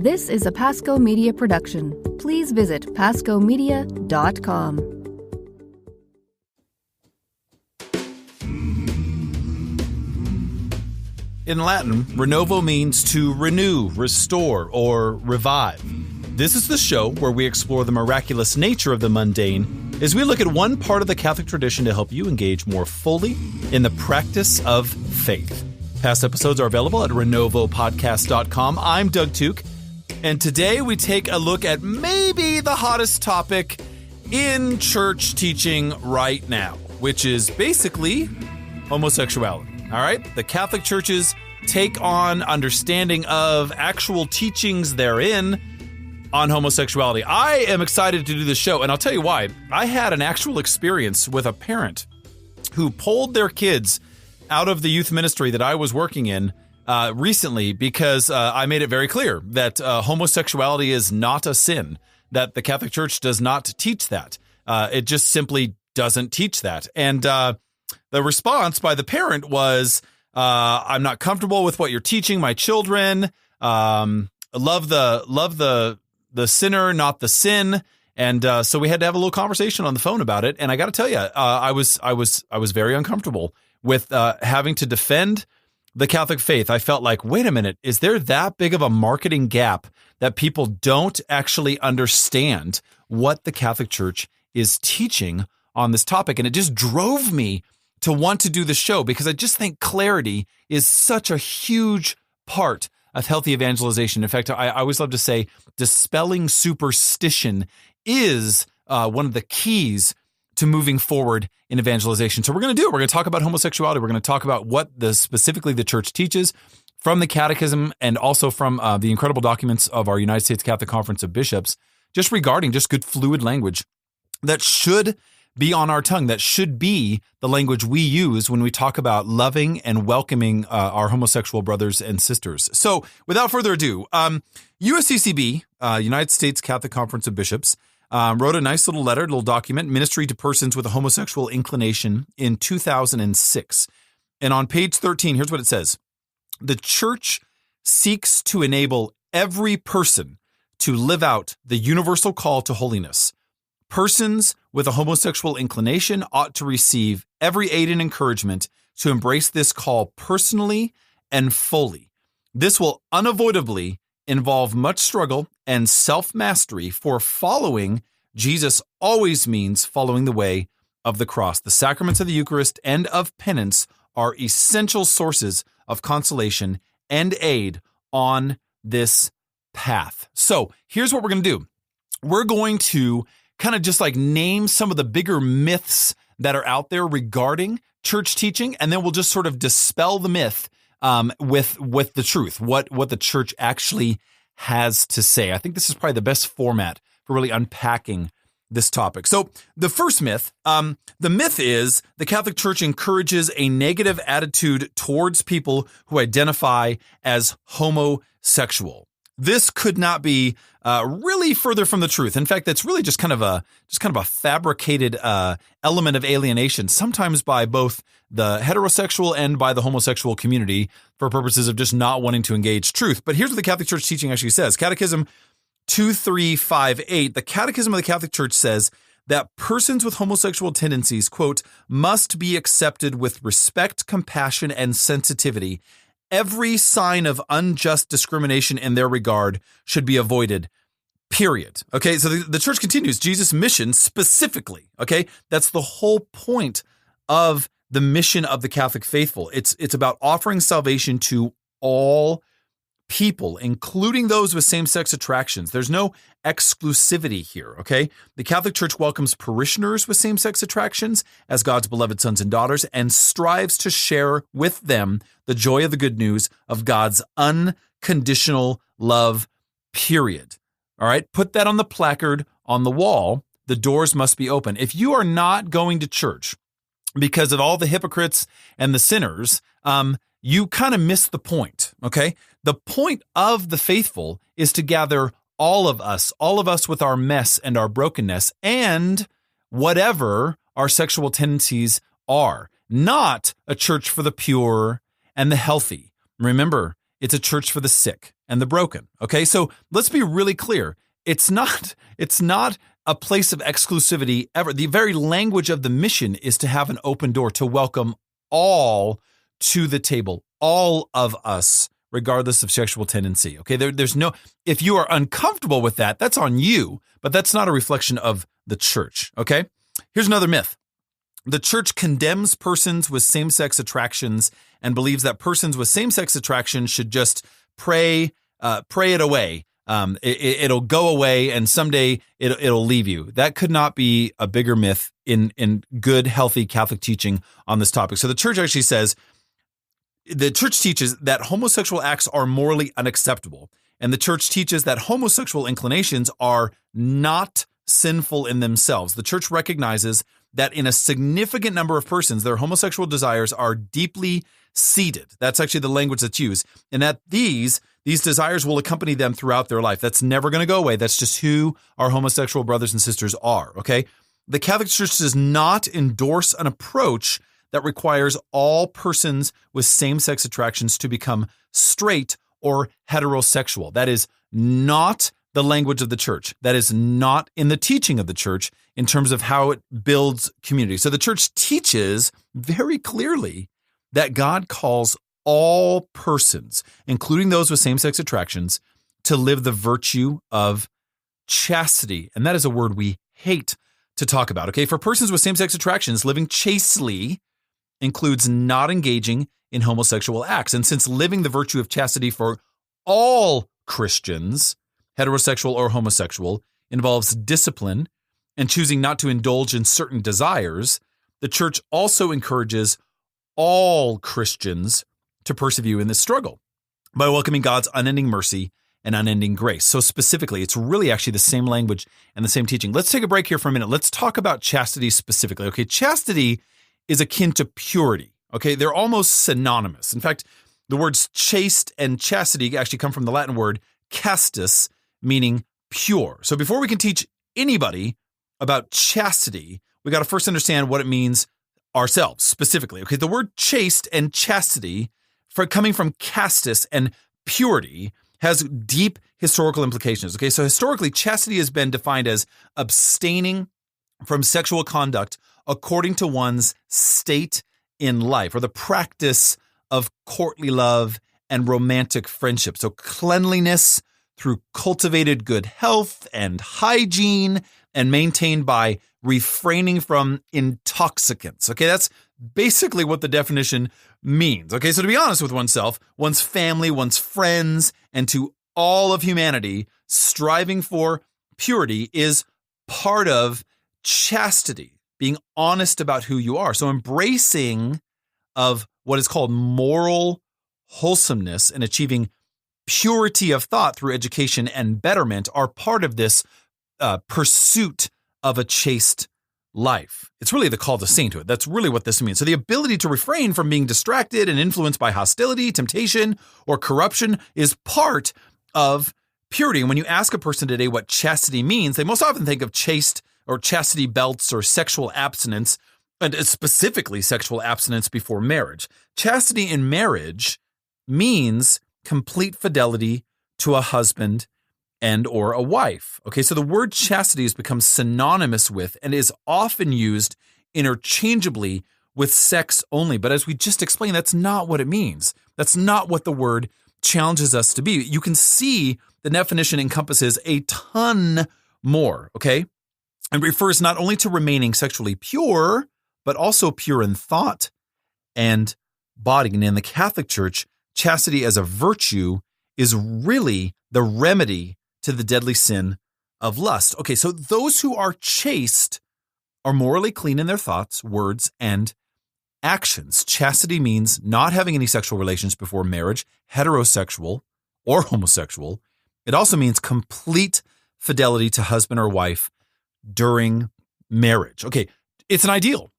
This is a Pasco Media production. Please visit pascomedia.com. In Latin, Renovo means to renew, restore, or revive. This is the show where we explore the miraculous nature of the mundane as we look at one part of the Catholic tradition to help you engage more fully in the practice of faith. Past episodes are available at renovopodcast.com. I'm Doug Tuke, and today we take a look at maybe the hottest topic in church teaching right now, which is basically homosexuality. All right? The Catholic Church's take on understanding of actual teachings therein on homosexuality. I am excited to do this show, and I'll tell you why. I had an actual experience with a parent who pulled their kids out of the youth ministry that I was working in recently because I made it very clear that homosexuality is not a sin, that the Catholic Church does not teach that. It just simply doesn't teach that. And the response by the parent was, I'm not comfortable with what you're teaching my children. Love the sinner, not the sin. And so we had to have a little conversation on the phone about it. And I got to tell you, I was very uncomfortable with having to defend the Catholic faith. I felt like, wait a minute, is there that big of a marketing gap that people don't actually understand what the Catholic Church is teaching on this topic? And it just drove me to want to do the show because I just think clarity is such a huge part of healthy evangelization. In fact, I always love to say dispelling superstition is one of the keys to moving forward in evangelization. So we're going to do it. We're going to talk about homosexuality. We're going to talk about what specifically the church teaches from the Catechism and also from the incredible documents of our United States Catholic Conference of Bishops, just regarding just good fluid language that should be on our tongue, that should be the language we use when we talk about loving and welcoming our homosexual brothers and sisters. So without further ado, USCCB, United States Catholic Conference of Bishops, wrote a nice little letter, little document, Ministry to Persons with a Homosexual Inclination in 2006. And on page 13, here's what it says. The Church seeks to enable every person to live out the universal call to holiness. Persons with a homosexual inclination ought to receive every aid and encouragement to embrace this call personally and fully. This will unavoidably involve much struggle and self-mastery, for following Jesus always means following the way of the cross. The sacraments of the Eucharist and of penance are essential sources of consolation and aid on this path. So here's what we're going to do. We're going to kind of just like name some of the bigger myths that are out there regarding church teaching, and then we'll just sort of dispel the myth with the truth, what the church actually has to say. I think this is probably the best format for really unpacking this topic. So the first myth, the myth is the Catholic Church encourages a negative attitude towards people who identify as homosexual. This could not be really further from the truth. In fact, that's really just kind of a fabricated element of alienation, sometimes by both the heterosexual and by the homosexual community, for purposes of just not wanting to engage truth. But here's what the Catholic Church teaching actually says. Catechism 2358, the Catechism of the Catholic Church says that persons with homosexual tendencies, quote, must be accepted with respect, compassion, and sensitivity. Every sign of unjust discrimination in their regard should be avoided, period. Okay, so the church continues, Jesus' mission specifically, okay? That's the whole point of the mission of the Catholic faithful. It's about offering salvation to all people, including those with same-sex attractions. There's no exclusivity here, okay? The Catholic Church welcomes parishioners with same-sex attractions as God's beloved sons and daughters and strives to share with them the joy of the good news of God's unconditional love, period. All right? Put that on the placard on the wall. The doors must be open. If you are not going to church because of all the hypocrites and the sinners, you kind of miss the point, okay? The point of the faithful is to gather all of us with our mess and our brokenness and whatever our sexual tendencies are, not a church for the pure and the healthy. Remember, it's a church for the sick. and the broken. Okay, so let's be really clear. It's not a place of exclusivity ever. The very language of the mission is to have an open door to welcome all to the table, all of us, regardless of sexual tendency. Okay, there's no, if you are uncomfortable with that, that's on you, but that's not a reflection of the church. Okay, here's another myth. The church condemns persons with same-sex attractions and believes that persons with same-sex attraction should just pray it away. It'll go away, and someday it'll leave you. That could not be a bigger myth in good, healthy Catholic teaching on this topic. So the church actually says, the church teaches that homosexual acts are morally unacceptable, and the church teaches that homosexual inclinations are not sinful in themselves. The church recognizes that in a significant number of persons, their homosexual desires are deeply seated. That's actually the language that's used. And that these desires will accompany them throughout their life. That's never going to go away. That's just who our homosexual brothers and sisters are, okay? The Catholic Church does not endorse an approach that requires all persons with same-sex attractions to become straight or heterosexual. That is not the language of the church. That is not in the teaching of the church in terms of how it builds community. So the church teaches very clearly that God calls all persons, including those with same-sex attractions, to live the virtue of chastity. And that is a word we hate to talk about. Okay, for persons with same-sex attractions, living chastely includes not engaging in homosexual acts. And since living the virtue of chastity for all Christians, heterosexual or homosexual, involves discipline and choosing not to indulge in certain desires, the church also encourages all Christians to persevere in this struggle by welcoming God's unending mercy and unending grace. So specifically, it's really actually the same language and the same teaching. Let's take a break here for a minute. Let's talk about chastity specifically. Okay, chastity is akin to purity. Okay, they're almost synonymous. In fact, the words chaste and chastity actually come from the Latin word castus, meaning pure. So before we can teach anybody about chastity, we got to first understand what it means ourselves specifically. Okay, the word chaste and chastity, coming from castus and purity, has deep historical implications. Okay, so historically, chastity has been defined as abstaining from sexual conduct according to one's state in life, or the practice of courtly love and romantic friendship. So cleanliness through cultivated good health and hygiene, and maintained by refraining from intoxicants. Okay, that's basically what the definition means. Okay, so to be honest with oneself, one's family, one's friends, and to all of humanity, striving for purity is part of chastity, being honest about who you are. So embracing of what is called moral wholesomeness and achieving purity of thought through education and betterment are part of this pursuit of a chaste life. It's really the call to sainthood. That's really what this means. So the ability to refrain from being distracted and influenced by hostility, temptation, or corruption is part of purity. And when you ask a person today what chastity means, they most often think of chaste or chastity belts or sexual abstinence, and specifically sexual abstinence before marriage. Chastity in marriage means complete fidelity to a husband and or a wife. Okay, so the word chastity has become synonymous with and is often used interchangeably with sex only. But as we just explained, that's not what it means. That's not what the word challenges us to be. You can see the definition encompasses a ton more, okay? And refers not only to remaining sexually pure, but also pure in thought and body. And in the Catholic Church, chastity as a virtue is really the remedy to the deadly sin of lust. Okay, so those who are chaste are morally clean in their thoughts, words, and actions. Chastity means not having any sexual relations before marriage, heterosexual or homosexual. It also means complete fidelity to husband or wife during marriage. Okay, it's an ideal.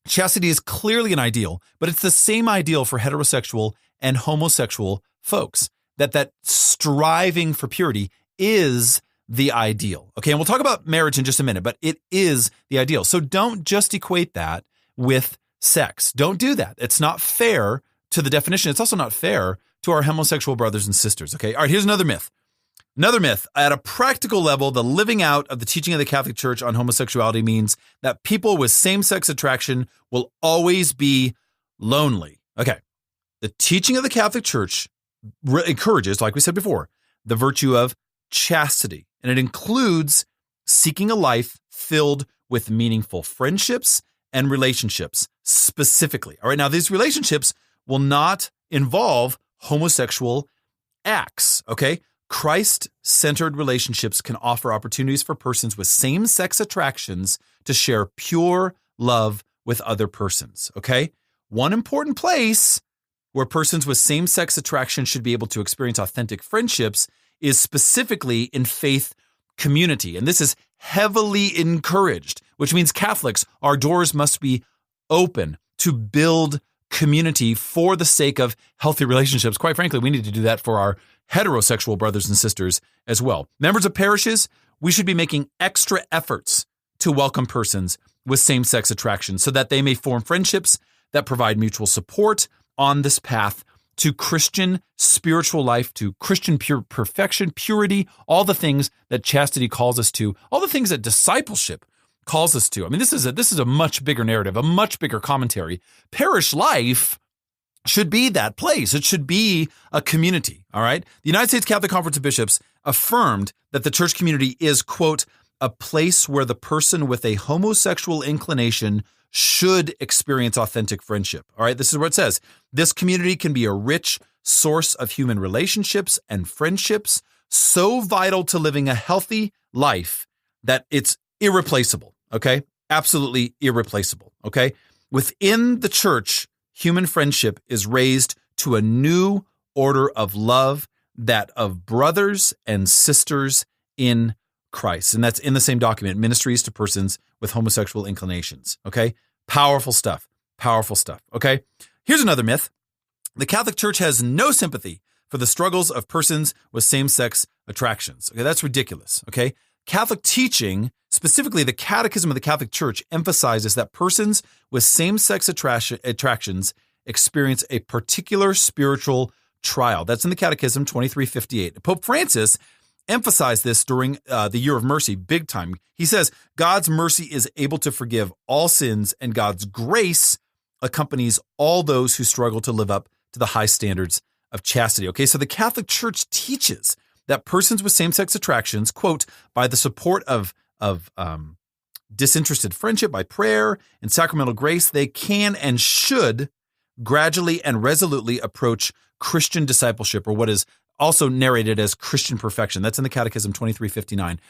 Chastity is clearly an ideal, but it's the same ideal for heterosexual and homosexual folks, that striving for purity is the ideal. Okay, and we'll talk about marriage in just a minute, but it is the ideal. So don't just equate that with sex. Don't do that. It's not fair to the definition. It's also not fair to to our homosexual brothers and sisters. Okay. All right. Here's another myth. Another myth. At a practical level, the living out of the teaching of the Catholic Church on homosexuality means that people with same-sex attraction will always be lonely. Okay. The teaching of the Catholic Church encourages, like we said before, the virtue of chastity. And it includes seeking a life filled with meaningful friendships and relationships specifically. All right. Now, these relationships will not involve homosexual acts. Okay. Christ-centered relationships can offer opportunities for persons with same-sex attractions to share pure love with other persons. Okay. One important place where persons with same-sex attraction should be able to experience authentic friendships is specifically in faith community. And this is heavily encouraged, which means Catholics, our doors must be open to build community for the sake of healthy relationships. Quite frankly, we need to do that for our heterosexual brothers and sisters as well. Members of parishes, we should be making extra efforts to welcome persons with same-sex attraction so that they may form friendships that provide mutual support on this path to Christian spiritual life, to Christian perfection, purity, all the things that chastity calls us to, all the things that discipleship calls us to. I mean, this is a much bigger narrative, a much bigger commentary. Parish life should be that place. It should be a community, all right? The United States Catholic Conference of Bishops affirmed that the church community is, quote, a place where the person with a homosexual inclination should experience authentic friendship. All right, this is what it says. This community can be a rich source of human relationships and friendships, so vital to living a healthy life that it's irreplaceable. Okay, absolutely irreplaceable. Okay, within the church, human friendship is raised to a new order of love, that of brothers and sisters in Christ. And that's in the same document, Ministries to Persons with Homosexual Inclinations. Okay. Powerful stuff. Powerful stuff. Okay. Here's another myth. The Catholic Church has no sympathy for the struggles of persons with same-sex attractions. Okay. That's ridiculous. Okay. Catholic teaching, specifically the Catechism of the Catholic Church, emphasizes that persons with same-sex attractions experience a particular spiritual trial. That's in the Catechism 2358. Pope Francis emphasized this during the Year of Mercy big time. He says, God's mercy is able to forgive all sins, and God's grace accompanies all those who struggle to live up to the high standards of chastity. Okay, so the Catholic Church teaches that persons with same-sex attractions, quote, by the support of disinterested friendship, by prayer and sacramental grace, they can and should gradually and resolutely approach Christian discipleship, or what is also narrated as Christian perfection. That's in the Catechism 2359.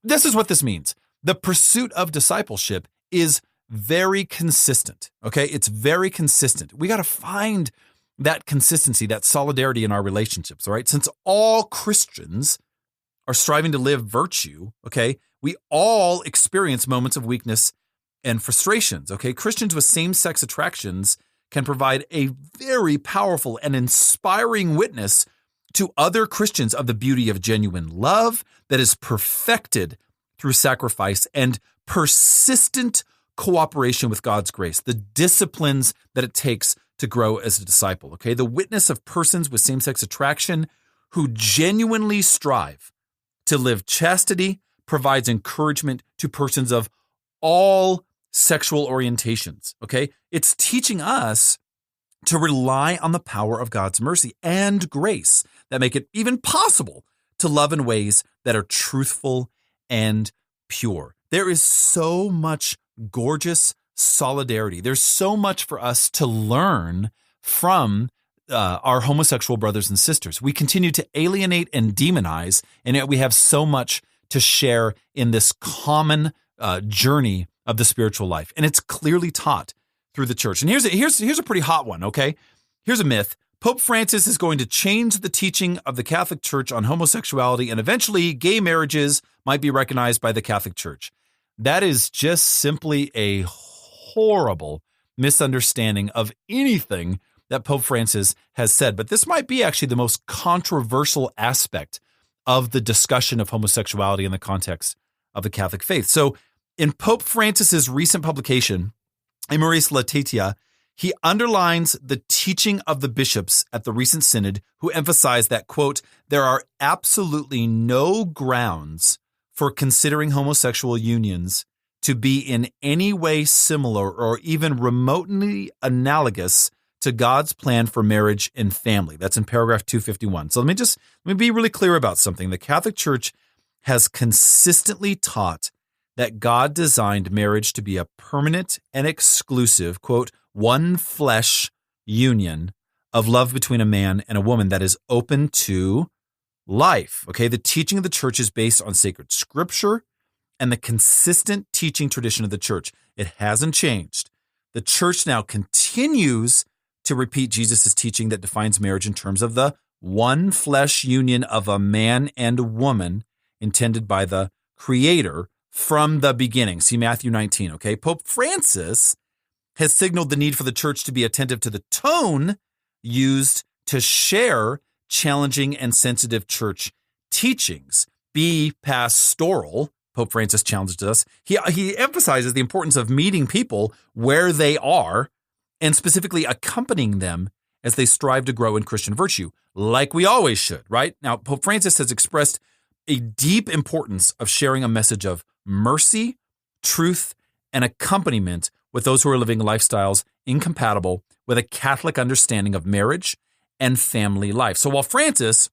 This is what this means. The pursuit of discipleship is very consistent. Okay. It's very consistent. We got to find that consistency, that solidarity in our relationships. All right. Since all Christians are striving to live virtue. Okay. We all experience moments of weakness and frustrations. Okay. Christians with same-sex attractions can provide a very powerful and inspiring witness to other Christians of the beauty of genuine love that is perfected through sacrifice and persistent cooperation with God's grace, the disciplines that it takes to grow as a disciple. Okay, the witness of persons with same-sex attraction who genuinely strive to live chastity provides encouragement to persons of all sexual orientations. Okay, it's teaching us to rely on the power of God's mercy and grace that make it even possible to love in ways that are truthful and pure. There is so much gorgeous solidarity. There's so much for us to learn from our homosexual brothers and sisters. We continue to alienate and demonize, and yet we have so much to share in this common journey of the spiritual life. And it's clearly taught through the church. And here's a pretty hot one, okay? Here's a myth. Pope Francis is going to change the teaching of the Catholic Church on homosexuality, and eventually gay marriages might be recognized by the Catholic Church. That is just simply a horrible misunderstanding of anything that Pope Francis has said. But this might be actually the most controversial aspect of the discussion of homosexuality in the context of the Catholic faith. So in Pope Francis's recent publication, Amoris Laetitia, He underlines the teaching of the bishops at the recent synod who emphasized that, quote, there are absolutely no grounds for considering homosexual unions to be in any way similar or even remotely analogous to God's plan for marriage and family. That's in paragraph 251. So let me be really clear about something. The Catholic Church has consistently taught that God designed marriage to be a permanent and exclusive, quote, one flesh union of love between a man and a woman that is open to life. Okay, the teaching of the church is based on sacred scripture and the consistent teaching tradition of the church. It hasn't changed. The church now continues to repeat Jesus' teaching that defines marriage in terms of the one flesh union of a man and a woman intended by the Creator from the beginning. See Matthew 19, okay? Pope Francis has signaled the need for the church to be attentive to the tone used to share challenging and sensitive church teachings. Be pastoral, Pope Francis challenged us. He emphasizes the importance of meeting people where they are and specifically accompanying them as they strive to grow in Christian virtue, like we always should, right? Now, Pope Francis has expressed a deep importance of sharing a message of mercy, truth, and accompaniment with those who are living lifestyles incompatible with a Catholic understanding of marriage and family life. So while Francis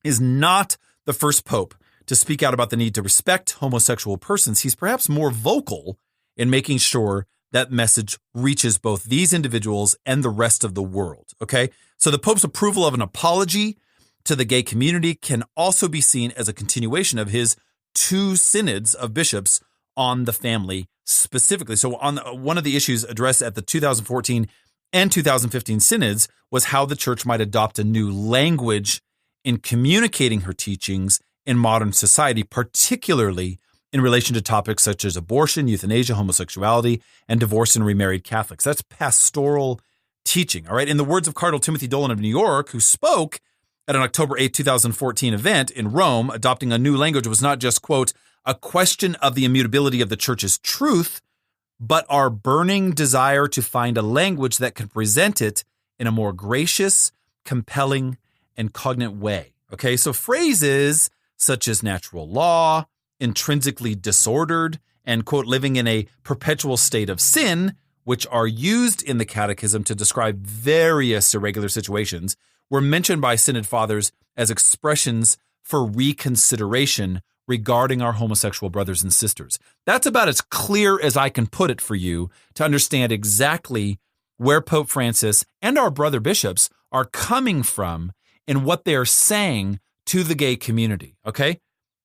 is not the first pope to speak out about the need to respect homosexual persons, he's perhaps more vocal in making sure that message reaches both these individuals and the rest of the world, okay? So the Pope's approval of an apology to the gay community can also be seen as a continuation of his 2 synods of bishops on the family specifically. So on one of the issues addressed at the 2014 and 2015 synods was how the church might adopt a new language in communicating her teachings in modern society, particularly in relation to topics such as abortion, euthanasia, homosexuality, and divorced and remarried Catholics. That's pastoral teaching, all right? In the words of Cardinal Timothy Dolan of New York, who spoke at an October 8, 2014 event in Rome, adopting a new language was not just, quote, a question of the immutability of the church's truth, but our burning desire to find a language that can present it in a more gracious, compelling, and cognate way. Okay, so phrases such as natural law, intrinsically disordered, and, quote, living in a perpetual state of sin, which are used in the Catechism to describe various irregular situations, were mentioned by Synod Fathers as expressions for reconsideration regarding our homosexual brothers and sisters. That's about as clear as I can put it for you to understand exactly where Pope Francis and our brother bishops are coming from and what they're saying to the gay community, okay?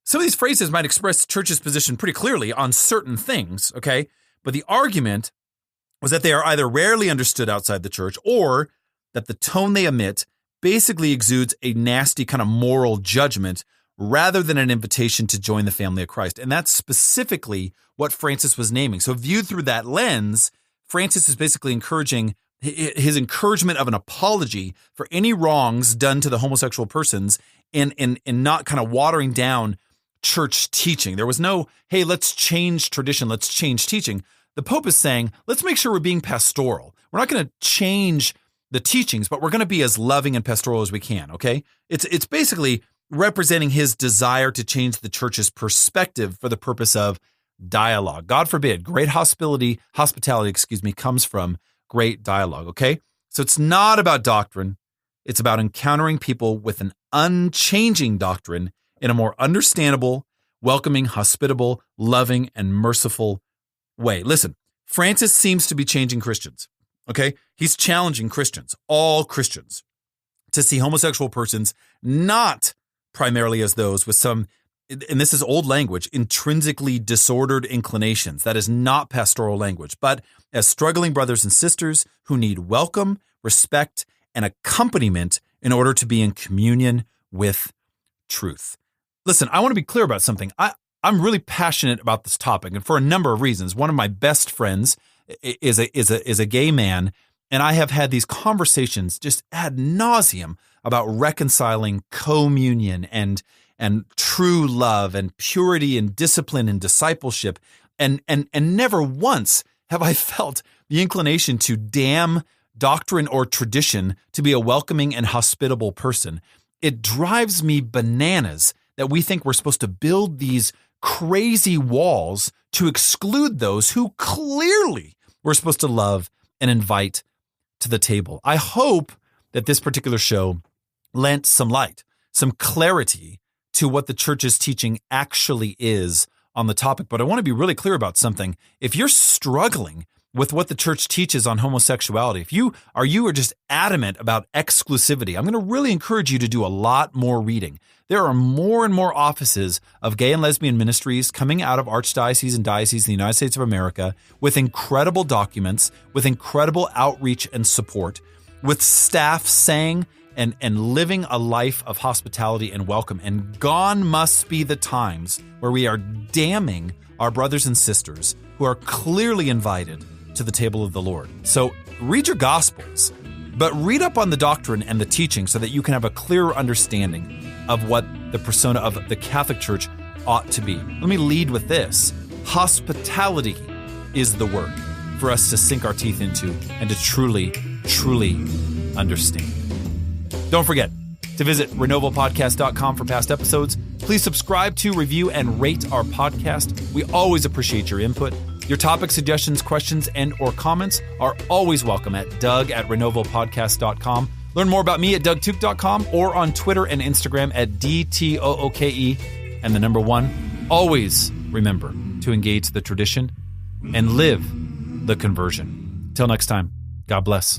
Some of these phrases might express the church's position pretty clearly on certain things, okay? But the argument was that they are either rarely understood outside the church or that the tone they emit basically exudes a nasty kind of moral judgment rather than an invitation to join the family of Christ. And that's specifically what Francis was naming. So viewed through that lens, Francis is basically encouraging his encouragement of an apology for any wrongs done to the homosexual persons and not kind of watering down church teaching. There was no, hey, let's change tradition, let's change teaching. The Pope is saying, let's make sure we're being pastoral. We're not going to change the teachings, but we're going to be as loving and pastoral as we can, okay? It's basically representing his desire to change the church's perspective for the purpose of dialogue. God forbid, great hospitality, comes from great dialogue, okay? So it's not about doctrine. It's about encountering people with an unchanging doctrine in a more understandable, welcoming, hospitable, loving, and merciful way. Listen, Francis seems to be changing Christians, okay? He's challenging Christians, all Christians, to see homosexual persons not primarily as those with some, and this is old language, intrinsically disordered inclinations. That is not pastoral language, but as struggling brothers and sisters who need welcome, respect, and accompaniment in order to be in communion with truth. Listen, I want to be clear about something. I'm really passionate about this topic, and for a number of reasons. One of my best friends is a gay man, and I have had these conversations just ad nauseum about reconciling communion and true love and purity and discipline and discipleship, and never once have I felt the inclination to damn doctrine or tradition to be a welcoming and hospitable person. It drives me bananas that we think we're supposed to build these crazy walls to exclude those who clearly we're supposed to love and invite to the table. I hope that this particular show lent some light, some clarity to what the church's teaching actually is on the topic. But I want to be really clear about something. If you're struggling with what the church teaches on homosexuality, if you are just adamant about exclusivity, I'm going to really encourage you to do a lot more reading. There are more and more offices of gay and lesbian ministries coming out of archdioceses and dioceses in the United States of America with incredible documents, with incredible outreach and support, with staff saying and living a life of hospitality and welcome. And gone must be the times where we are damning our brothers and sisters who are clearly invited to the table of the Lord. So read your Gospels, but read up on the doctrine and the teaching so that you can have a clearer understanding of what the persona of the Catholic Church ought to be. Let me lead with this. Hospitality is the word for us to sink our teeth into and to truly, truly understand. Don't forget to visit renovopodcast.com for past episodes. Please subscribe to, review, and rate our podcast. We always appreciate your input. Your topic suggestions, questions, and or comments are always welcome at doug@renovopodcast.com. Learn more about me at dougtooke.com or on Twitter and Instagram at DTOOKE. And the number one, always remember to engage the tradition and live the conversion. Till next time, God bless.